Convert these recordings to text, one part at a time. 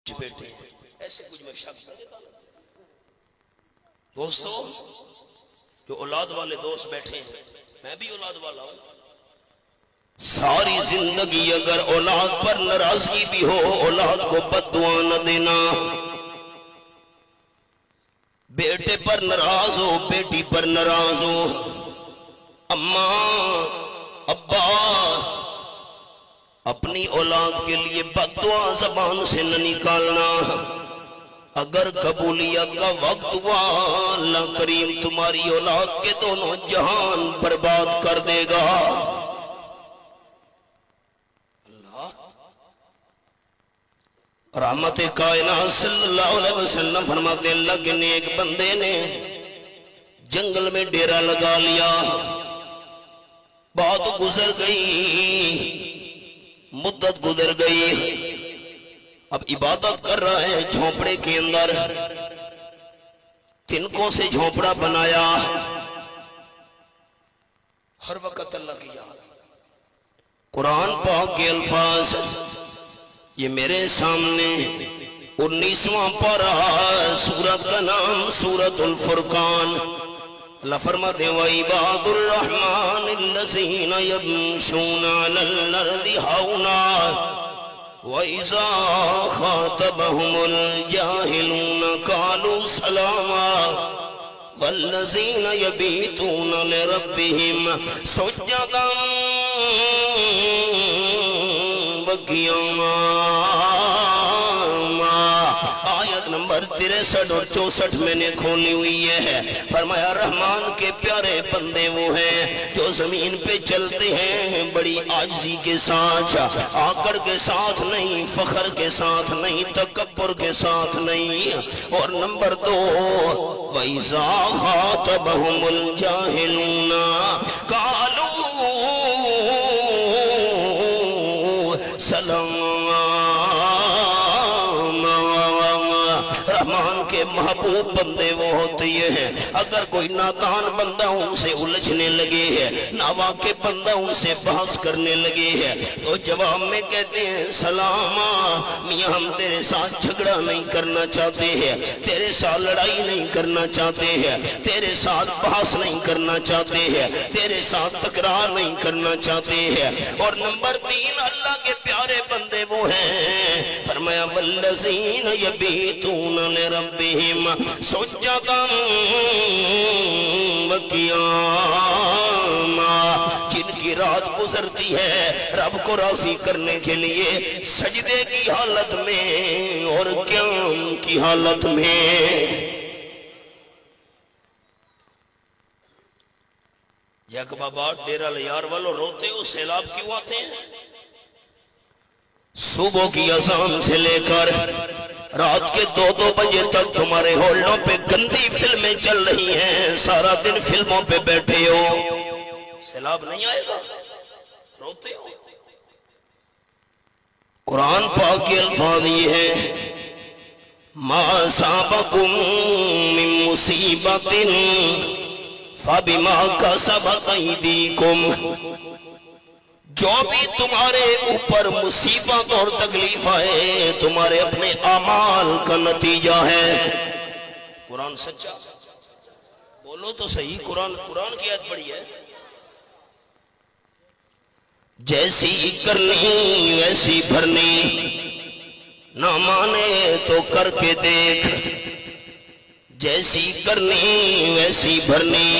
بیٹے ہیں ایسے کچھ میں شک دوستو جو اولاد والے دوست بیٹھے ہیں میں بھی اولاد والا ہوں ساری زندگی اگر اولاد پر ناراضگی بھی ہو اولاد کو بد دعا نہ دینا بیٹے پر ناراض ہو بیٹی پر ناراض ہو اماں ابا اپنی اولاد کے لیے بد دعا زبان سے نہ نکالنا اگر قبولیت کا وقت ہوا اللہ کریم تمہاری اولاد کے دونوں جہان برباد کر دے گا اللہ رحمت کائنات صلی اللہ علیہ وسلم فرماتے ہیں اللہ کے نیک بندے نے جنگل میں ڈیرا لگا لیا بات گزر گئی مدت گزر گئی اب عبادت کر رہا ہے جھونپڑے کے اندر تنکوں سے جھونپڑا بنایا ہر وقت اللہ کی یاد قرآن پاک کے الفاظ یہ میرے سامنے 19واں پارہ سورت کا نام سورت الفرقان اللہ فرماتے ہیں وَعِبَادُ الرَّحْمَنِ الَّذِينَ يَمْشُونَ عَلَى الْأَرْضِ هَوْنًا وَإِذَا خَاطَبَهُمُ الْجَاهِلُونَ قَالُوا سَلَامًا وَالَّذِينَ يَبِيتُونَ لِرَبِّهِمْ سُجَّدًا وَقِيَامًا آیت نمبر 63 اور 64 میں نے کھولی ہوئی ہے فرمایا رحمان کے پیارے بندے وہ ہیں جو زمین پہ چلتے ہیں بڑی عاجزی کے ساتھ آکڑ کے ساتھ نہیں فخر کے ساتھ نہیں تکبر کے ساتھ نہیں اور نمبر 2 وَإِذَا خَاطَبَهُمُ الْجَاهِلُونَ قَالُوا سَلَامًا محبوب بندے وہ ہوتے ہیں اگر کوئی نادان بندہ ان سے الجھنے لگے ہے ناواقف بندہ ان سے بحث کرنے لگے ہے تو جواب میں کہتے ہیں سلاما میاں ہم تیرے ساتھ جھگڑا نہیں کرنا چاہتے ہیں تیرے ساتھ لڑائی نہیں کرنا چاہتے ہیں تیرے ساتھ بحث نہیں کرنا چاہتے ہیں تیرے ساتھ تکرار نہیں کرنا چاہتے ہیں اور نمبر 3 اللہ کے پیارے بندے وہ ہیں فرمایا والذین یبیتون لربہم سجداً وقیاما جن کی رات گزرتی ہے رب کو راضی کرنے کے لیے سجدے کی حالت میں اور قیام کی حالت میں یک بابا ڈیرہ لیار والو روتے ہو سیلاب کیوں آتے ہیں صبح کی اذان سے لے کر رات کے 2 بجے تک تمہارے ہولڈوں پہ گندی فلمیں چل رہی ہیں سارا دن فلموں پہ بیٹھے ہو سیلاب نہیں آئے گا روتے ہو قرآن پاک کے الفاظ یہ ہیں ما اصابکم من مصیبت فبما کسبت ایدیکم جو بھی تمہارے اوپر مصیبت اور تکلیف آئے تمہارے اپنے اعمال کا نتیجہ ہے قرآن سچا بولو تو صحیح قرآن کی آیت پڑھی ہے جیسی کرنی ویسی بھرنی نہ مانے تو کر کے دیکھ جیسی کرنی ویسی بھرنی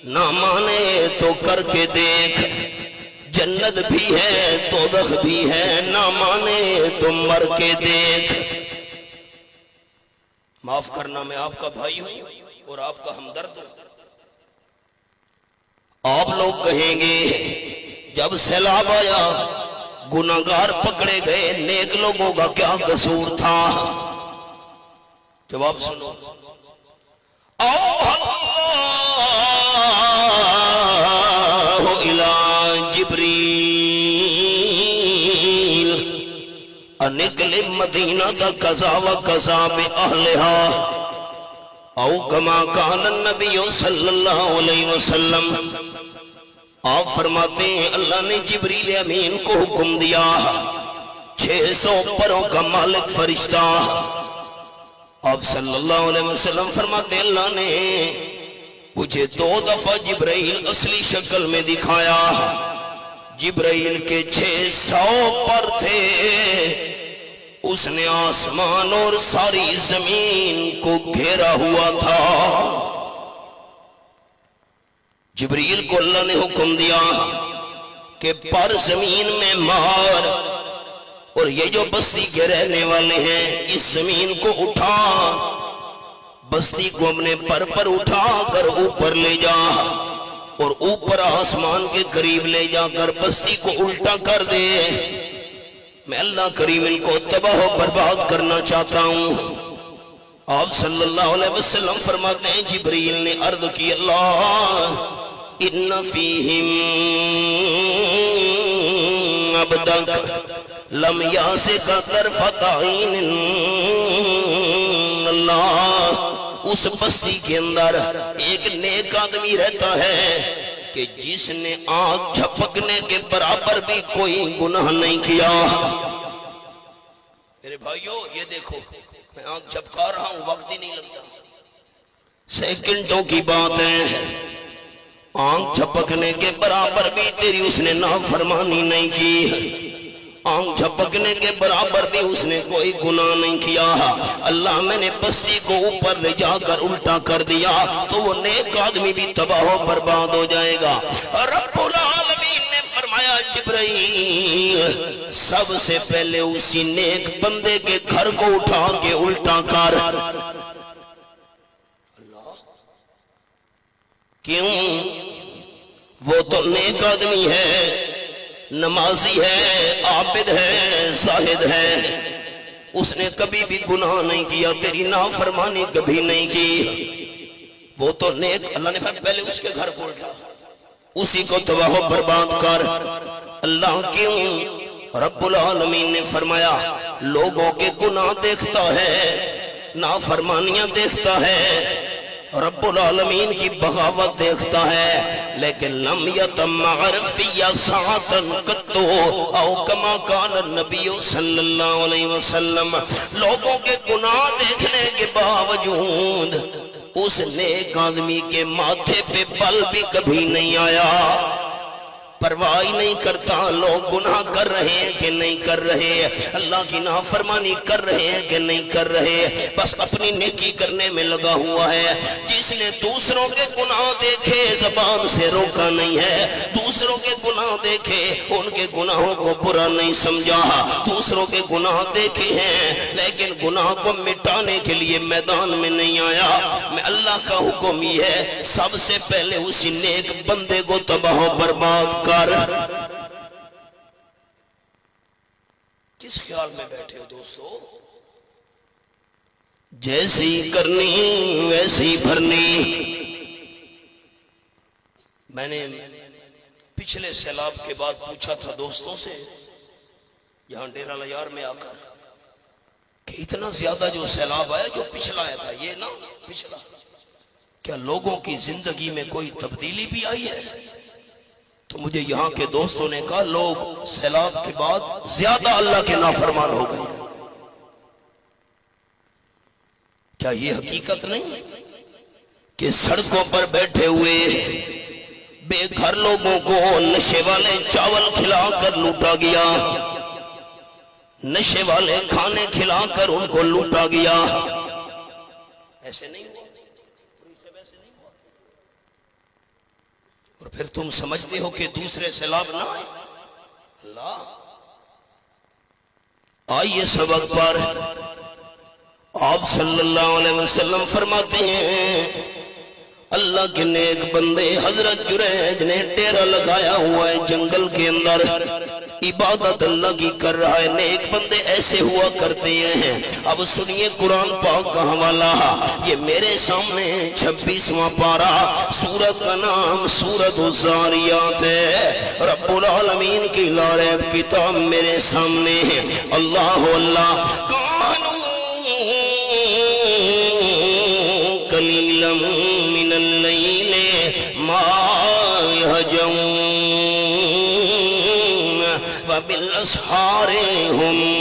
نہ مانے تو کر کے دیکھ جنت بھی ہے دوزخ بھی ہے نہ مانے تو مر کے دیکھ معاف کرنا میں آپ کا بھائی ہوں اور آپ کا ہمدرد ہوں آپ لوگ کہیں گے جب سیلاب آیا گناہگار پکڑے گئے نیک لوگوں کا کیا قصور تھا جواب سنو جبریل انکل مدینہ تا قضا و قضا بے اہلہا او کما کان النبی صلی اللہ علیہ وسلم آپ فرماتے ہیں اللہ نے جبریل امین کو حکم دیا 600 پروں کا مالک فرشتہ۔ آپ صلی اللہ علیہ وسلم فرماتے اللہ نے مجھے 2 دفعہ جبرائیل اصلی شکل میں دکھایا۔ جبرائیل کے 600 پر تھے، اس نے آسمان اور ساری زمین کو گھیرا ہوا تھا۔ جبرائیل کو اللہ نے حکم دیا کہ پر زمین میں مار، اور یہ جو بستی کے رہنے والے ہیں اس زمین کو اٹھا، بستی کو اپنے پر اٹھا کر اوپر لے جا، اور اوپر آسمان کے قریب لے جا کر بستی کو الٹا کر دے۔ میں اللہ کریم ان کو تباہ و برباد کرنا چاہتا ہوں۔ آپ صلی اللہ علیہ وسلم فرماتے ہیں جبرائیل نے عرض کی اللہ ان فیہم عبدک لم یاسک طرفۃ عین، اللہ اس بستی کے اندر ایک نیک آدمی رہتا ہے کہ جس نے آنکھ جھپکنے کے برابر بھی کوئی گناہ نہیں کیا۔ میرے بھائیو یہ دیکھو، میں آنکھ جھپکا رہا ہوں، وقت ہی نہیں لگتا، سیکنڈوں کی بات ہے۔ آنکھ جھپکنے کے برابر بھی تیری اس نے نافرمانی نہیں کی، آنکھ جھپکنے کے برابر بھی اس نے کوئی گناہ نہیں کیا۔ اللہ میں نے بستی کو اوپر لے جا کر الٹا کر دیا تو وہ نیک آدمی بھی تباہ و برباد ہو جائے گا۔ رب العالمین نے فرمایا جبرائیل سب سے پہلے اسی نیک بندے کے گھر کو اٹھا کے الٹا کر۔ کیوں؟ وہ تو نیک آدمی ہے، نمازی ہے، عابد ہے، زاہد ہے، اس نے کبھی بھی گناہ نہیں کیا، تیری نافرمانی کبھی نہیں کی، وہ تو نیک۔ اللہ نے پہلے اس کے گھر کو اٹھا، اسی کو تباہ و برباد کر۔ اللہ کیوں؟ رب العالمین نے فرمایا لوگوں کے گناہ دیکھتا ہے، نافرمانیاں دیکھتا ہے، رب العالمین کی بغاوت دیکھتا ہے، لیکن لم یتمعر فی ساعتاً قط او کما کان النبی صلی اللہ علیہ وسلم۔ لوگوں کے گناہ دیکھنے کے باوجود اس نیک آدمی کے ماتھے پہ بل بھی کبھی نہیں آیا، پرواہ نہیں کرتا لوگ گناہ کر رہے ہیں کہ نہیں کر رہے، اللہ کی نافرمانی کر رہے ہیں کہ نہیں کر رہے، بس اپنی نیکی کرنے میں لگا ہوا ہے۔ جس نے دوسروں کے گناہ دیکھے زبان سے روکا نہیں ہے، دوسروں کے گناہ دیکھے ان کے گناہوں کو برا نہیں سمجھا، دوسروں کے گناہ دیکھے ہیں لیکن گناہ کو مٹانے کے لیے میدان میں نہیں آیا۔ میں اللہ کا حکم یہ ہے سب سے پہلے اسی نیک بندے کو تباہ و برباد کر۔ کس خیال میں بیٹھے ہو دوستو؟ جیسی کرنی ویسی بھرنی۔ میں نے پچھلے سیلاب کے بعد پوچھا تھا دوستوں سے یہاں ڈیرہ لیار میں آ کر کہ اتنا زیادہ جو سیلاب آیا جو پچھلا آیا تھا، یہ نا پچھلا، کیا لوگوں کی زندگی میں کوئی تبدیلی بھی آئی ہے؟ تو مجھے یہاں کے دوستوں نے کہا لوگ سیلاب کے بعد زیادہ اللہ کے نافرمان ہو گئے۔ کیا یہ حقیقت نہیں کہ سڑکوں پر بیٹھے ہوئے بے گھر لوگوں کو نشے والے چاول کھلا کر لوٹا گیا، نشے والے کھانے کھلا کر ان کو لوٹا گیا؟ ایسے نہیں ہوا، اور پھر تم سمجھتے ہو کہ دوسرے سیلاب نہ آئے؟ اللہ آئیے سبق پر۔ آپ صلی اللہ علیہ وسلم فرماتے ہیں اللہ کے نیک بندے حضرت جریج نے ڈیرہ لگایا ہوا ہے جنگل کے اندر، عبادت اللہ کی کر رہا ہے، نیک بندے ایسے ہوا کرتے ہیں۔ اب سنیے قرآن پاک کا حوالہ، یہ میرے سامنے 26واں پارہ، سورت کا نام سورت الزاریات ہے، رب العالمین کی لا ریب کتاب میرے سامنے ہے۔ اللہ اللہ کانو قلیلا من اللیل ما یہجعون وبالاسحار هم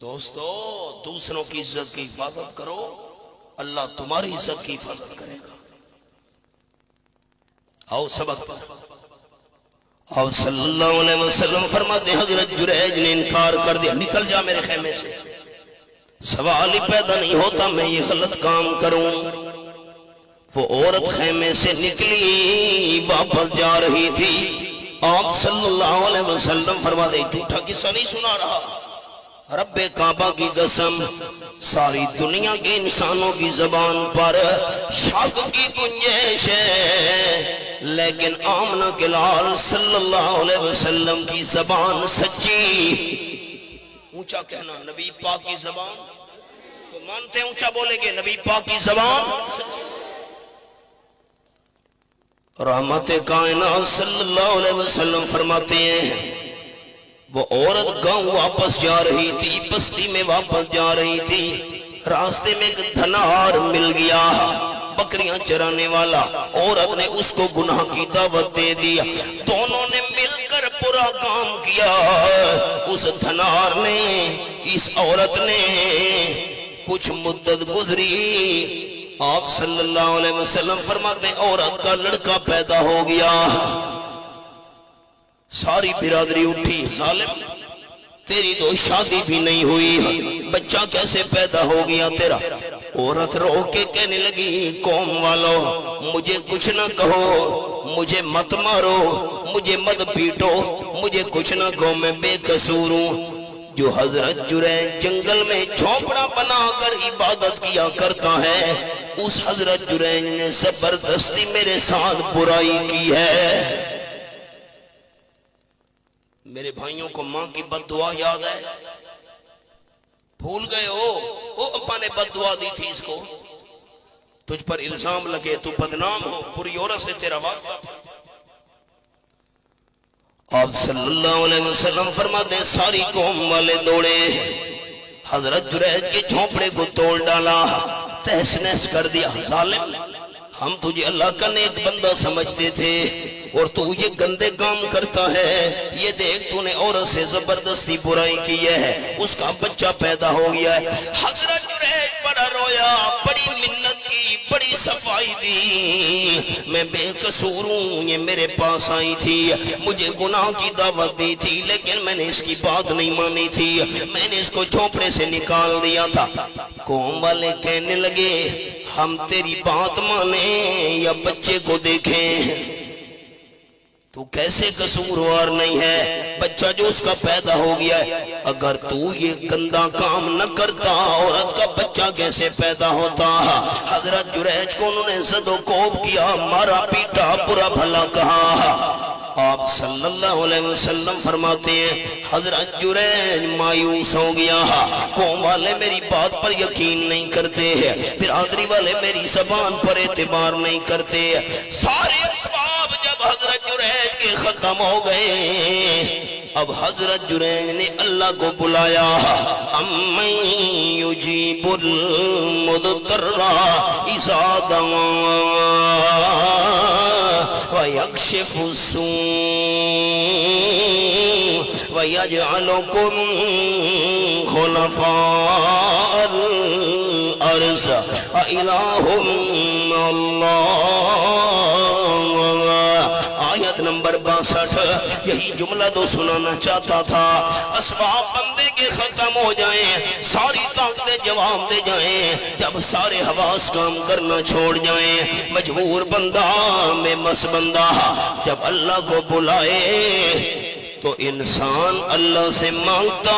دوستو دوسروں کی عزت کی حفاظت کرو، اللہ تمہاری عزت کی حفاظت کرے گا۔ آؤ سبق پر۔ آپ صلی اللہ علیہ وسلم فرماتے ہیں حضرت جریج نے انکار کر دیا، نکل جا میرے خیمے سے، سوال ہی پیدا نہیں ہوتا میں یہ غلط کام کروں۔ وہ عورت خیمے سے نکلی، واپس جا رہی تھی، آپ صلی اللہ علیہ وسلم فرماتے ہیں جھوٹا قصہ نہیں سنا رہا، رب کعبہ کی قسم ساری دنیا کے انسانوں کی زبان پر شک کی گنجائش ہے، لیکن آمنہ کے لال صلی اللہ علیہ وسلم کی زبان سچی۔ اونچا کہنا نبی پاک کی زبان تو مانتے ہیں، اونچا بولے گے نبی پاک کی زبان سچی۔ رحمت کائنات صلی اللہ علیہ وسلم فرماتے ہیں وہ عورت گاؤں واپس جا رہی تھی، بستی میں واپس جا رہی تھی، راستے میں ایک دھنار مل گیا، بکریاں چرانے والا، عورت نے اس کو گناہ کی دعوت دے دیا، دونوں نے مل کر برا کام کیا، اس دھنار نے، اس عورت نے، کچھ مدت گزری، آپ صلی اللہ علیہ وسلم فرماتے عورت کا لڑکا پیدا ہو گیا، ساری برادری اٹھی، ظالم تیری تو شادی بھی نہیں ہوئی، بچہ کیسے پیدا ہو گیا تیرا؟ عورت رو کے کہنے لگی قوم والو مجھے کچھ نہ کہو، مجھے مت مارو، مجھے مت پیٹو، مجھے کچھ نہ کہو، میں بے قصور ہوں۔ جو حضرت جریج جنگل میں جھونپڑا بنا کر عبادت کیا کرتا ہے، اس حضرت جریج نے زبردستی میرے ساتھ برائی کی ہے۔ میرے بھائیوں کو ماں کی بد دعا یاد ہے؟ بھول گئے ہو؟ وہ ابا نے بد دعا دی تھی اس کو، تجھ پر الزام لگے تو بدنام ہو، پوری عورت سے تیرا واسطہ۔ آپ صلی اللہ علیہ وسلم فرماتے ہیں ساری قوم والے دوڑے، حضرت جریج کے جھونپڑے کو توڑ ڈالا، تہس نہس کر دیا، ظالم ہم تجھے اللہ کا نیک بندہ سمجھتے تھے اور تو یہ گندے کام کرتا ہے، یہ دیکھ تو نے عورت سے زبردستی برائی کی ہے، اس کا بچہ پیدا ہو گیا ہے۔ حضرت جریج بڑا رویا، بڑی منت کی، بڑی صفائی دی، میں بے قصور ہوں، یہ میرے پاس آئی تھی، مجھے گناہ کی دعوت دی تھی، لیکن میں نے اس کی بات نہیں مانی تھی، میں نے اس کو جھونپڑے سے نکال دیا تھا۔ قوم والے کہنے لگے ہم تیری بات مانیں یا بچے کو دیکھیں؟ تو کیسے قصوروار نہیں ہے؟ بچہ جو اس کا پیدا ہو گیا ہے، اگر تو یہ گندا کام نہ کرتا عورت کا بچہ کیسے پیدا ہوتا؟ حضرت جریج کو انہوں نے زد و کوب کیا، مارا پیٹا، برا بھلا کہا۔ آپ صلی اللہ علیہ وسلم فرماتے ہیں حضرت جریج مایوس ہو گیا، قوم والے میری بات پر یقین نہیں کرتے ہیں، برادری والے میری زبان پر اعتبار نہیں کرتے، سارے اسباب جب حضرت جریج کے ختم ہو گئے، اب حضرت جریج نے اللہ کو بلایا، امن یجیب المضطر اذا دعا ویکشف السوء ویجعلکم خلفاء الارض اِلٰہٌ مع اللہ۔ آیت نمبر 62 یہی جملہ تو سنانا چاہتا تھا، اسباب بندے کے ختم ہو جائیں، ساری طاقتیں جواب دے جائیں، جب سارے حواس کام کرنا چھوڑ جائیں، مجبور بندہ میں مس بندہ جب اللہ کو بلائے تو انسان اللہ سے مانگتا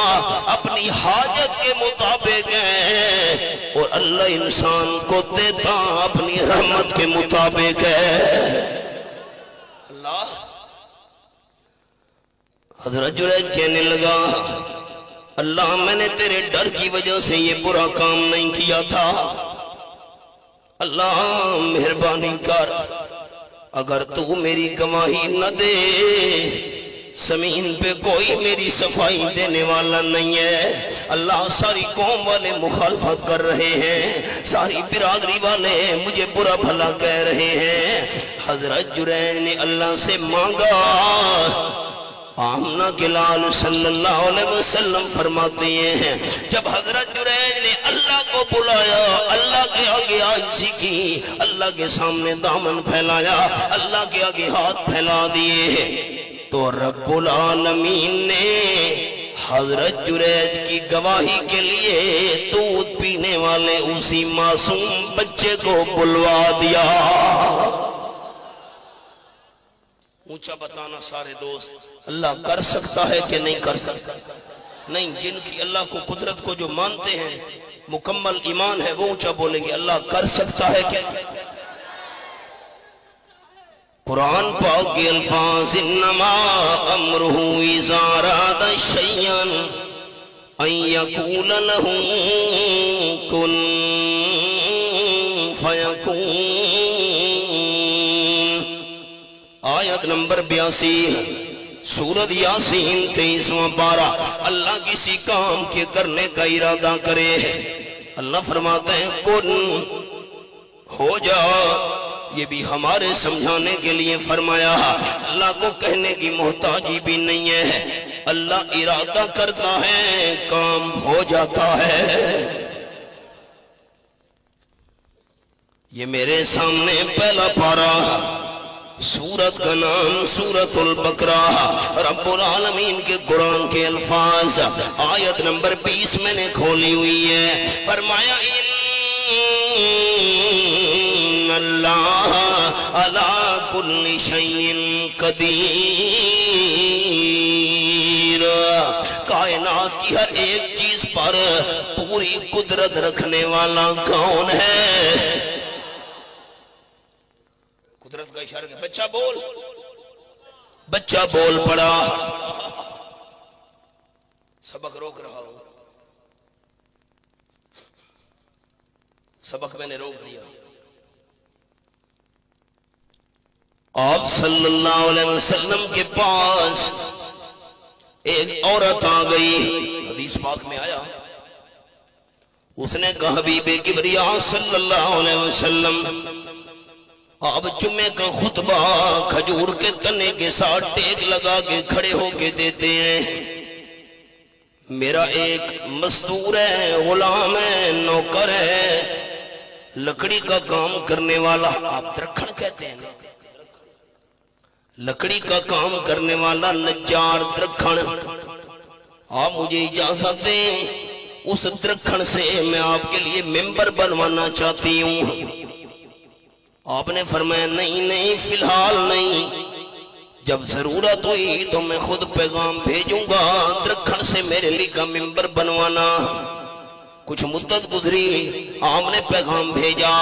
اپنی حاجت کے مطابق ہے، اور اللہ انسان کو دیتا اپنی رحمت کے مطابق ہے۔ اللہ حضرت جریج کہنے لگا اللہ میں نے تیرے ڈر کی وجہ سے یہ برا کام نہیں کیا تھا، اللہ مہربانی کر، اگر تو میری گواہی نہ دے زمین پہ کوئی میری صفائی دینے والا نہیں ہے۔ اللہ ساری قوم والے مخالفت کر رہے ہیں، ساری برادری والے مجھے برا بھلا کہہ رہے ہیں۔ حضرت جریج نے اللہ سے مانگا، آمنہ کے لال صلی اللہ علیہ وسلم فرماتے ہیں جب حضرت جریج نے اللہ کو بلایا، اللہ کے آگے عاجزی کی، اللہ کے سامنے دامن پھیلایا، اللہ کے آگے ہاتھ پھیلا دیے، تو رب العالمین نے حضرت جریج کی گواہی کے لیے دودھ پینے والے اسی معصوم بچے کو بلوا دیا۔ اونچا بتانا سارے دوست، اللہ کر سکتا ہے کہ نہیں کر سکتا؟ نہیں، جن کی اللہ کو قدرت کو جو مانتے ہیں، مکمل ایمان ہے، وہ اونچا بولیں گے اللہ کر سکتا ہے کہ قرآن پاک کے الفاظ انما امرہ اذا اراد شیئا ان یقول له کن فیکون۔ آیت نمبر 82 سورۃ یاسین 23واں پارہ۔ اللہ کسی کام کے کرنے کا ارادہ کرے، اللہ فرماتے ہیں کن، ہو جا۔ یہ بھی ہمارے سمجھانے کے لیے فرمایا، اللہ کو کہنے کی محتاجی بھی نہیں ہے، اللہ ارادہ کرتا ہے کام ہو جاتا ہے۔ یہ میرے سامنے پہلا پارہ، سورت کا نام سورۃ البقرہ، رب العالمین کے قرآن کے الفاظ، آیت نمبر 20 میں نے کھولی ہوئی ہے۔ فرمایا اللہ علی کل شیء قدیر، کائنات کی ہر ایک چیز پر پوری قدرت رکھنے والا کون ہے؟ قدرت کا اشارہ ہے، بچہ بول، بچہ بول پڑا۔ سبق روک رہا ہوں، سبق میں نے روک دیا۔ آپ صلی اللہ علیہ وسلم کے پاس ایک عورت آ گئی، حدیث پاک میں آیا، اس نے کہا حبیب کبریا صلی اللہ علیہ وسلم آپ جمعے کا خطبہ کھجور کے تنے کے ساتھ ٹیک لگا کے کھڑے ہو کے دیتے ہیں، میرا ایک مزدور ہے، غلام ہے، نوکر ہے، لکڑی کا کام کرنے والا، آپ درکھن کہتے ہیں نا، لکڑی کا کام کرنے والا نجار درکھن، آپ مجھے اجازت دیں اس درکھن سے میں آپ کے لیے ممبر بنوانا چاہتی ہوں۔ آپ نے فرمایا نہیں فی الحال نہیں، جب ضرورت ہوئی تو میں خود پیغام بھیجوں گا درکھن سے میرے لیے کا ممبر بنوانا۔ کچھ مدت گزری، آپ نے پیغام بھیجا،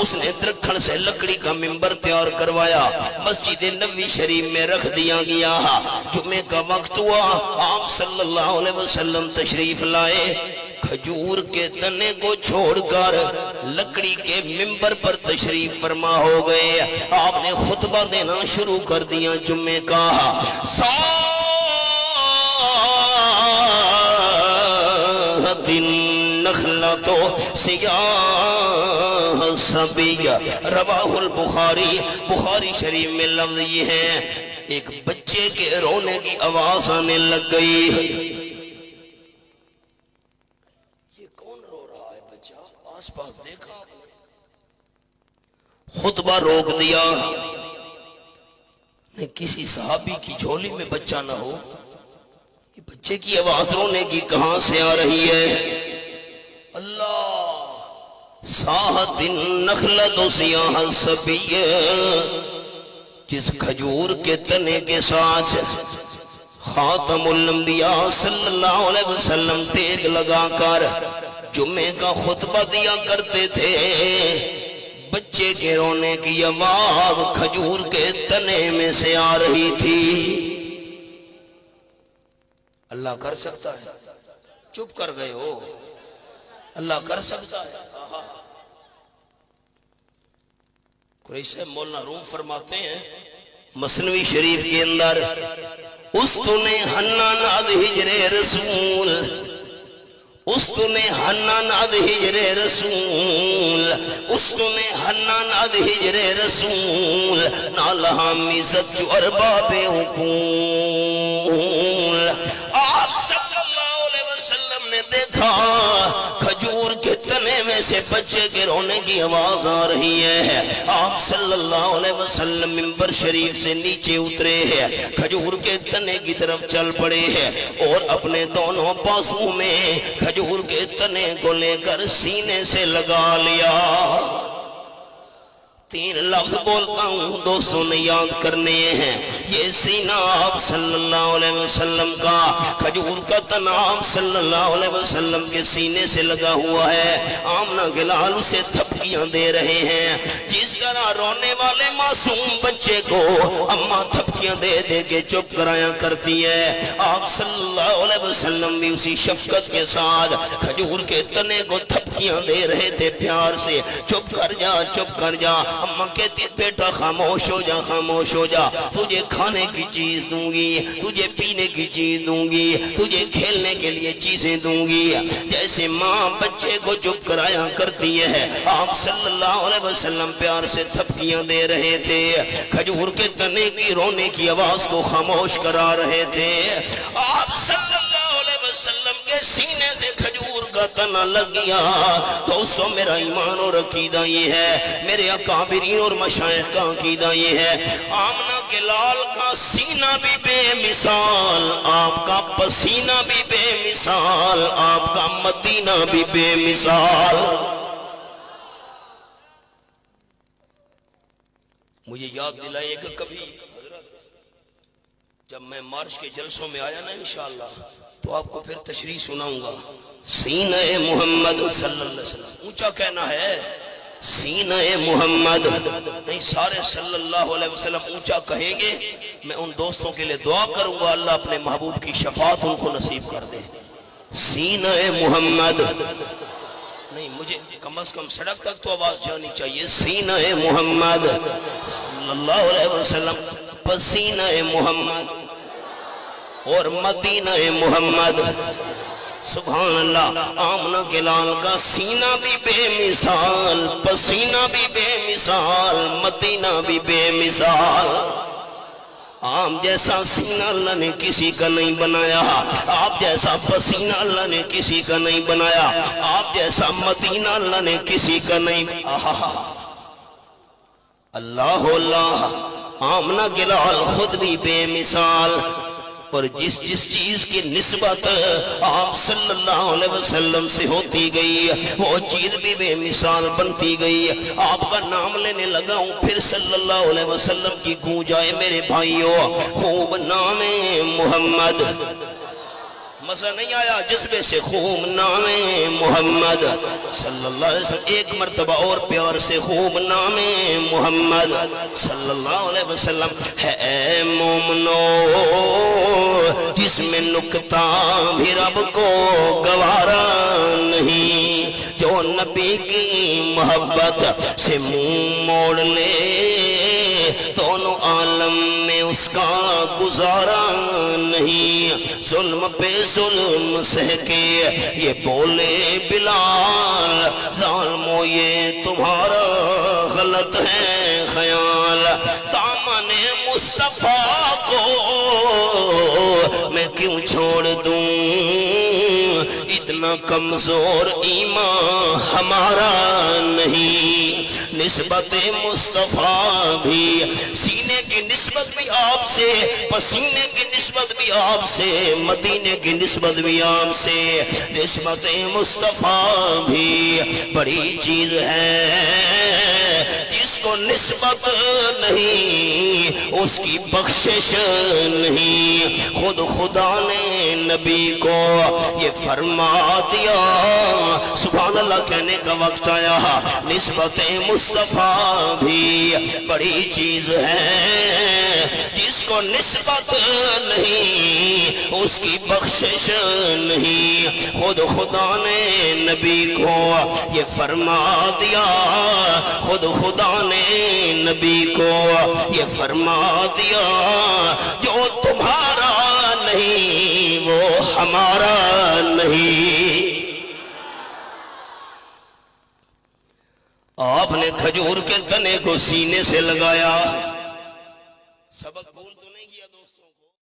اس نے درکھن سے لکڑی کا ممبر تیار کروایا، مسجد نبوی شریف میں رکھ دیا گیا۔ جمعے کا وقت ہوا، آپ صلی اللہ علیہ وسلم تشریف لائے، کھجور کے تنے کو چھوڑ کر لکڑی کے ممبر پر تشریف فرما ہو گئے۔ آپ نے خطبہ دینا شروع کر دیا جمعے کا۔ نخلتو سیاہ صبی، رواہ البخاری، بخاری شریف میں لفظ یہ ہے، ایک بچے کے رونے کی آواز آنے لگ گئی۔ یہ کون رو رہا ہے بچہ؟ آس پاس دیکھا، خطبہ روک دیا، نہیں کسی صحابی کی جھولی میں بچہ نہ ہو، یہ بچے کی آواز رونے کی کہاں سے آ رہی ہے؟ اللہ ساحت النخلۃ سیاہ صبی، جس کھجور کے تنے کے ساتھ خاتم الانبیاء صلی اللہ علیہ وسلم ٹیک لگا کر جمعے کا خطبہ دیا کرتے تھے، بچے کے رونے کی آواز کھجور کے تنے میں سے آ رہی تھی۔ اللہ کر سکتا ہے؟ چپ کر گئے ہو؟ اللہ کر سکتا ہے؟ قریش سے مولانا روم فرماتے ہیں مثنوی شریف کے اندر، استن حنان از ہجر رسول استن حنان اد ہجر رسول استن حنان اد ہجر رسول نالہا میزت جو ارباب عقول آپ صلی اللہ علیہ وسلم نے دیکھا کھجور کے تنے میں سے بچے کے رونے کی آواز آ رہی ہے. آپ صلی اللہ علیہ وسلم منبر شریف سے نیچے اترے ہیں, کھجور کے تنے کی طرف چل پڑے ہیں اور اپنے دونوں پاسوں میں کھجور کے تنے کو لے کر سینے سے لگا لیا. 3 لفظ بولتا ہوں, دوستوں نے یاد کرنے ہیں. یہ سینہ آپ صلی اللہ علیہ وسلم کا, کھجور کا تنا آپ صلی اللہ علیہ وسلم کے سینے سے لگا ہوا ہے. آمنہ کے لال اسے تھپکیاں دے رہے ہیں. جس طرح رونے والے معصوم بچے کو اماں تھپکیاں دے دے کے چپ کرایا کرتی ہے, آپ صلی اللہ علیہ وسلم بھی اسی شفقت کے ساتھ کھجور کے تنے کو تھپکیاں دے رہے تھے پیار سے. چپ کر جا, چپ کر جا. اماں کہتی بیٹا خاموش ہو جا, خاموش ہو جا, تجھے کھانے کی چیز دوں گی, تجھے پینے کی چیز دوں گی, تجھے کھیلنے کے لیے چیزیں دوں گی. جیسے ماں بچے کو چپ کرایا کرتی ہے, آپ صلی اللہ علیہ وسلم پیار سے تھپکیاں دے رہے تھے, کھجور کے تنے کی رونے کی آواز کو خاموش کرا رہے تھے. آپ صلی اللہ علیہ وسلم کے سینے سے کھجور کا تنا لگ گیا. دوستو میرا ایمان اور عقیدہ یہ ہے, میرے اکابرین اور مشائخ کا عقیدہ یہ ہے, آمنہ کے لال کا سینہ بھی بے مثال, آپ کا پسینہ بھی بے مثال, آپ کا مدینہ بھی بے مثال. مجھے یاد دلائیے کہ کبھی جب میں مارچ کے جلسوں میں آیا نا انشاءاللہ تو آپ کو پھر تشریح سناؤں گا. سینہ محمد صلی اللہ علیہ وسلم, اونچا کہنا ہے سینہ محمد, نہیں سارے صلی اللہ علیہ وسلم اونچا کہیں گے. میں ان دوستوں کے لئے دعا کروں گا اللہ اپنے محبوب کی شفاعت ان کو نصیب کر دے. سینہ محمد, نہیں مجھے کم از کم سڑک تک تو آواز جانی چاہیے. سینہ محمد صلی اللہ علیہ وسلم, پسینہ محمد اور مدینہ محمد. سبحان اللہ. آمنہ کے لال کا سینہ بھی بے مثال, پسینہ بھی بے مثال, مدینہ بھی بے مثال. آپ جیسا سینہ اللہ نے کسی کا نہیں بنایا, آپ جیسا پسینہ اللہ نے کسی کا نہیں بنایا, آپ جیسا مدینہ اللہ نے کسی کا نہیں. اللہ اللہ. آمنہ کے لال خود بھی بے مثال, اور جس جس چیز کی نسبت آپ صلی اللہ علیہ وسلم سے ہوتی گئی وہ چیز بھی بے مثال بنتی گئی. آپ کا نام لینے لگا ہوں پھر صلی اللہ علیہ وسلم کی گونج آئے میرے بھائیوں. خوب نام محمد, مزہ نہیں آیا جذبے سے, خوب نام محمد صلی اللہ علیہ وسلم. ایک مرتبہ اور پیار سے, خوب نام محمد صلی اللہ علیہ وسلم. ہے مومنو جس میں نکتہ بھی رب کو گوارا نہیں, جو نبی کی محبت سے منہ موڑ لے دونوں عالم میں اس کا گزارا نہیں. ظلم پہ ظلم سہ کے یہ بولے بلال, ظالمو یہ تمہارا غلط ہے خیال. دامن مصطفیٰ کو میں کیوں چھوڑ دوں, اتنا کمزور ایمان ہمارا نہیں. نسبت مصطفیٰ بھی, سینے کی نسبت بھی آپ سے, پسینے کی نسبت بھی آپ سے, مدینے کی نسبت بھی آپ سے. نسبت مصطفیٰ بھی بڑی چیز ہے, جس کو نسبت نہیں اس کی بخشش نہیں. خود خدا نے نبی کو یہ فرما دیا, سبحان اللہ کہنے کا وقت آیا. نسبت مصطفیٰ بھی بڑی چیز ہے, جس کو نسبت نہیں اس کی بخشش نہیں. خود خدا نے نبی کو یہ فرما دیا, خود خدا نے نبی کو یہ فرما دیا, جو تمہارا نہیں وہ ہمارا نہیں. آپ نے کھجور کے تنے کو سینے سے لگایا. سبق بھول تو